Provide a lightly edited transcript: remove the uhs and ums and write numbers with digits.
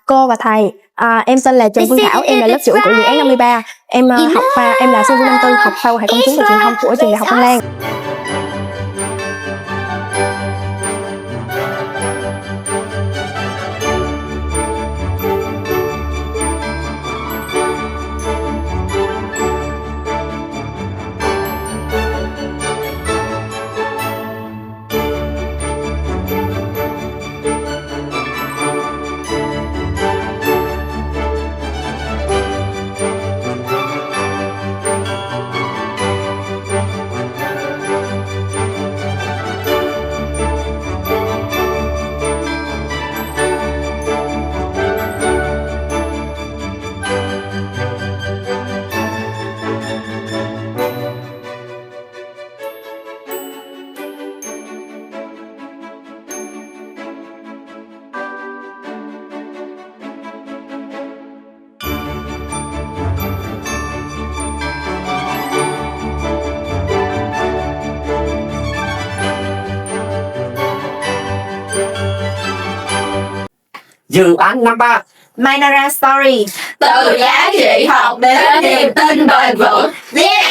Cô và thầy, em tên là Trần Phương Thảo, em là lớp trưởng của dự án 53. Em em là sinh viên năm tư học khoa quan hệ công chúng và truyền thông của trường Đại học Văn Lang. Dự án năm 3 Minora Story. Từ giá trị học đến niềm tin bền vững. Yeah!